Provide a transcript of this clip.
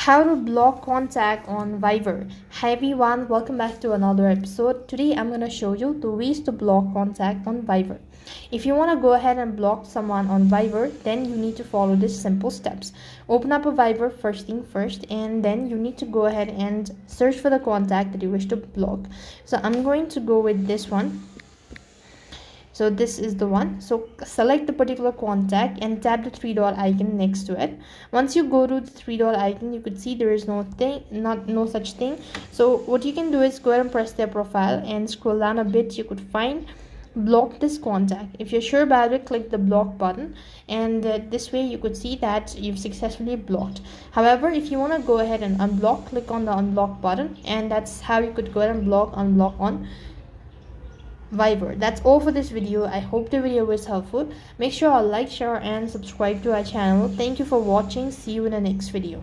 How to block contact on Viber. Hi everyone, welcome back to another episode. Today I'm going to show you the ways to block contact on Viber. If you want to go ahead and block someone on Viber, then you need to follow these simple steps. Open up a Viber first thing first, and then you need to go ahead and search for the contact that you wish to block. So I'm going to go with this one. So this is the one. So select the particular contact and tap the three dot icon next to it. Once you go to the three dot icon, you could see there is no such thing. So what you can do is go ahead and press their profile and scroll down a bit. You could find block this contact. If you're sure about it, click the block button, and this way you could see that you've successfully blocked. However, if you want to go ahead and unblock, click on the unblock button, and that's how you could go ahead and unblock on Viber. That's all for this video. I hope the video was helpful. Make sure to like, share and subscribe to our channel. Thank you for watching. See you in the next video.